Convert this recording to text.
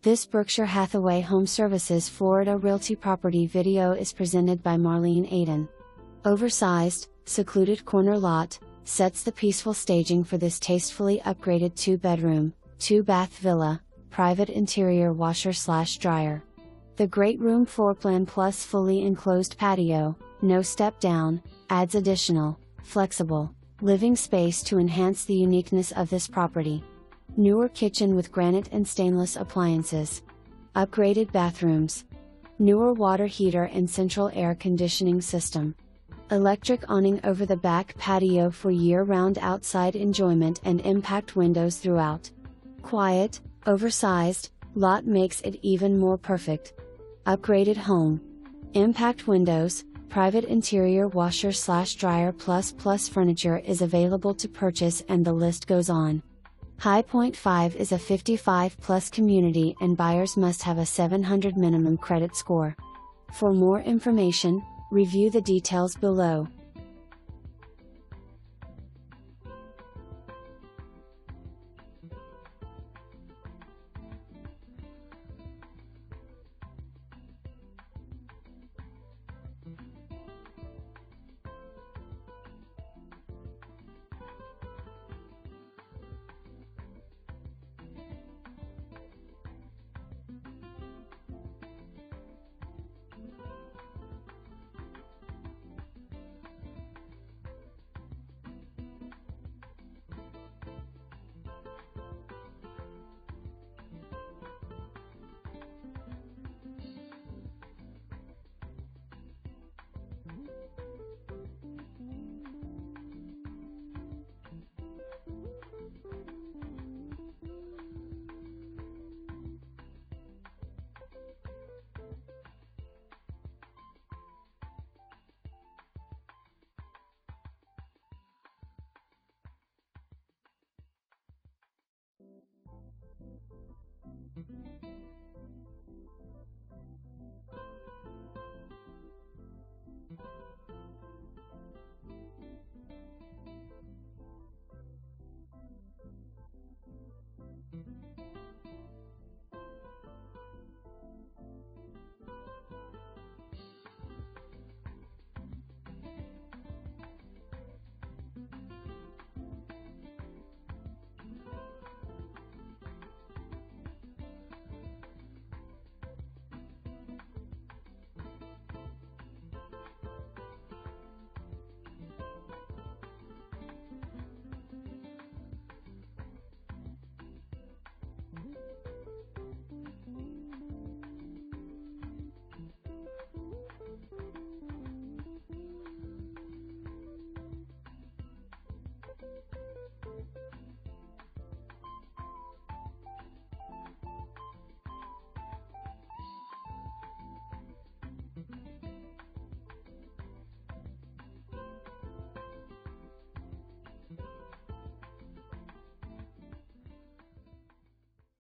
This Berkshire Hathaway HomeServices Florida Realty property video is presented by Marlene Aiden. Oversized, secluded corner lot, sets the peaceful staging for this tastefully upgraded 2-bedroom, 2-bath villa, private interior washer/dryer. The great room floor plan plus fully enclosed patio, no step down, adds additional, flexible, living space to enhance the uniqueness of this property. Newer kitchen with granite and stainless appliances. Upgraded bathrooms. Newer water heater and central air conditioning system. Electric awning over the back patio for year-round outside enjoyment and impact windows throughout. Quiet, oversized, lot makes it even more perfect. Upgraded home. Impact windows, private interior washer/dryer plus furniture is available to purchase and the list goes on. High Point 5 is a 55+ community and buyers must have a 700 minimum credit score. For more information, review the details below.